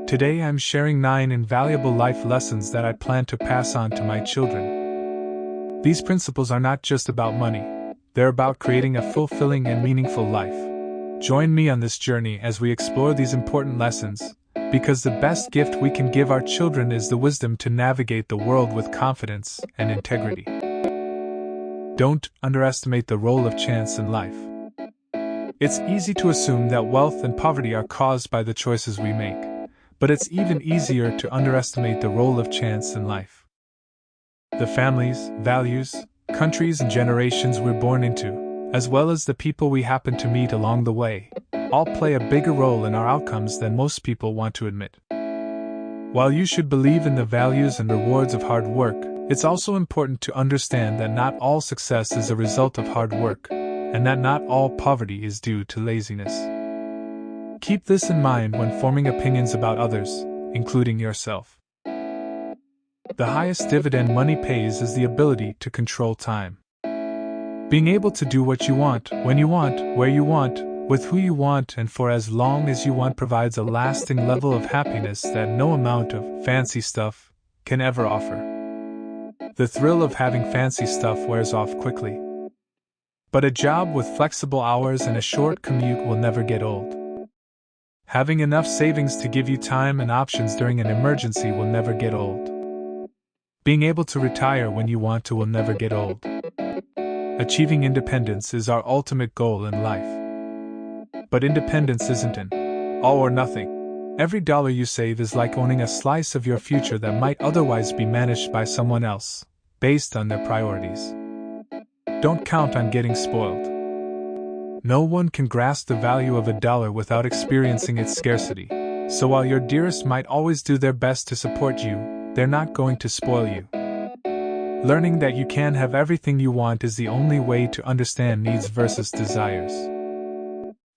Today I'm sharing 9 invaluable life lessons that I plan to pass on to my children. These principles are not just about money, they're about creating a fulfilling and meaningful life. Join me on this journey as we explore these important lessons, because the best gift we can give our children is the wisdom to navigate the world with confidence and integrity. Don't underestimate the role of chance in life. It's easy to assume that wealth and poverty are caused by the choices we make, but it's even easier to underestimate the role of chance in life. The families, values, countries, and generations we're born into, as well as the people we happen to meet along the way, all play a bigger role in our outcomes than most people want to admit. While you should believe in the values and rewards of hard work, it's also important to understand that not all success is a result of hard work, and that not all poverty is due to laziness. Keep this in mind when forming opinions about others, including yourself. The highest dividend money pays is the ability to control time. Being able to do what you want, when you want, where you want, with who you want, and for as long as you want provides a lasting level of happiness that no amount of fancy stuff can ever offer. The thrill of having fancy stuff wears off quickly. But a job with flexible hours and a short commute will never get old. Having enough savings to give you time and options during an emergency will never get old. Being able to retire when you want to will never get old. Achieving independence is our ultimate goal in life. But independence isn't an all or nothing. Every dollar you save is like owning a slice of your future that might otherwise be managed by someone else, based on their priorities. Don't count on getting spoiled. No one can grasp the value of a dollar without experiencing its scarcity, so while your dearest might always do their best to support you, they're not going to spoil you. Learning that you can have everything you want is the only way to understand needs versus desires.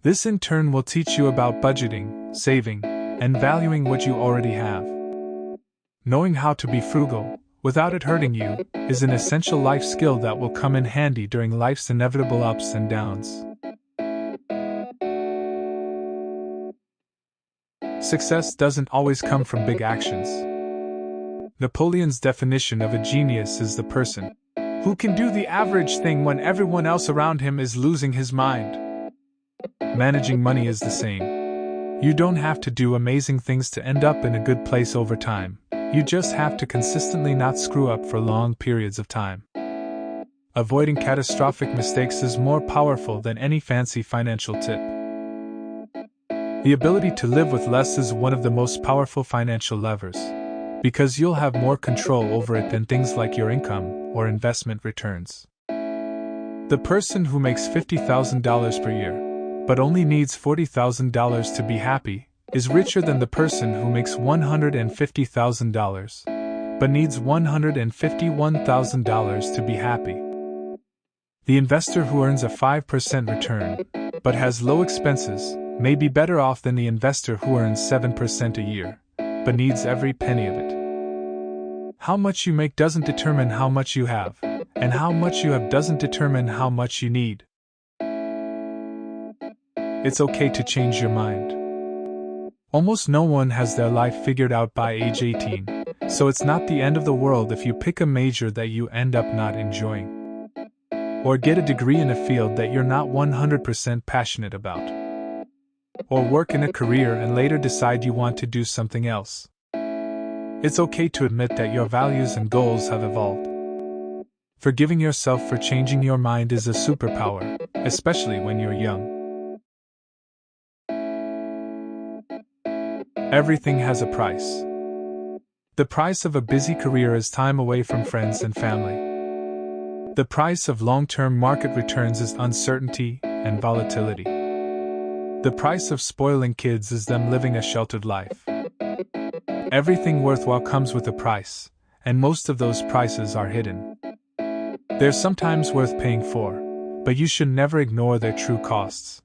This in turn will teach you about budgeting, saving, and valuing what you already have. Knowing how to be frugal, without it hurting you, is an essential life skill that will come in handy during life's inevitable ups and downs. Success doesn't always come from big actions. Napoleon's definition of a genius is the person who can do the average thing when everyone else around him is losing his mind. Managing money is the same. You don't have to do amazing things to end up in a good place over time. You just have to consistently not screw up for long periods of time. Avoiding catastrophic mistakes is more powerful than any fancy financial tip. The ability to live with less is one of the most powerful financial levers, because you'll have more control over it than things like your income or investment returns. The person who makes $50,000 per year, but only needs $40,000 to be happy, is richer than the person who makes $150,000, but needs $151,000 to be happy. The investor who earns a 5% return, but has low expenses, may be better off than the investor who earns 7% a year, but needs every penny of it. How much you make doesn't determine how much you have, and how much you have doesn't determine how much you need. It's okay to change your mind. Almost no one has their life figured out by age 18, so it's not the end of the world if you pick a major that you end up not enjoying. Or get a degree in a field that you're not 100% passionate about. Or work in a career and later decide you want to do something else. It's okay to admit that your values and goals have evolved. Forgiving yourself for changing your mind is a superpower, especially when you're young. Everything has a price. The price of a busy career is time away from friends and family. The price of long-term market returns is uncertainty and volatility. The price of spoiling kids is them living a sheltered life. Everything worthwhile comes with a price, and most of those prices are hidden. They're sometimes worth paying for, but you should never ignore their true costs.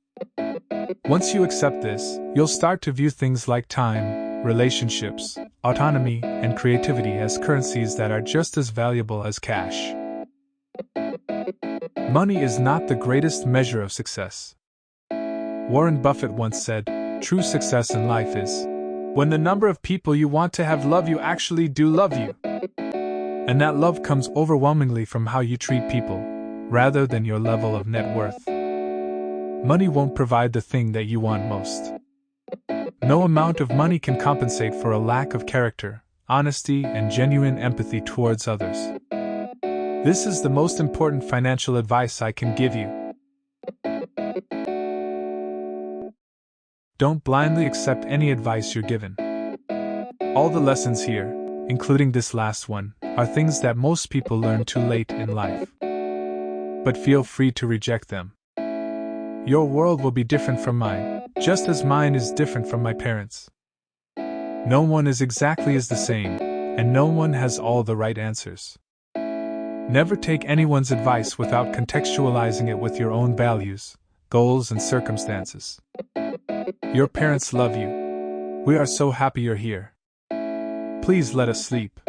Once you accept this, you'll start to view things like time, relationships, autonomy, and creativity as currencies that are just as valuable as cash. Money is not the greatest measure of success. Warren Buffett once said, "True success in life is When the number of people you want to have love you actually do love you. And that love comes overwhelmingly from how you treat people, rather than your level of net worth. Money won't provide the thing that you want most. No amount of money can compensate for a lack of character, honesty, and genuine empathy towards others. This is the most important financial advice I can give you. Don't blindly accept any advice you're given. All the lessons here, including this last one, are things that most people learn too late in life. But feel free to reject them. Your world will be different from mine, just as mine is different from my parents'. No one is exactly as the same, and no one has all the right answers. Never take anyone's advice without contextualizing it with your own values, goals, and circumstances. Your parents love you. We are so happy you're here. Please let us sleep.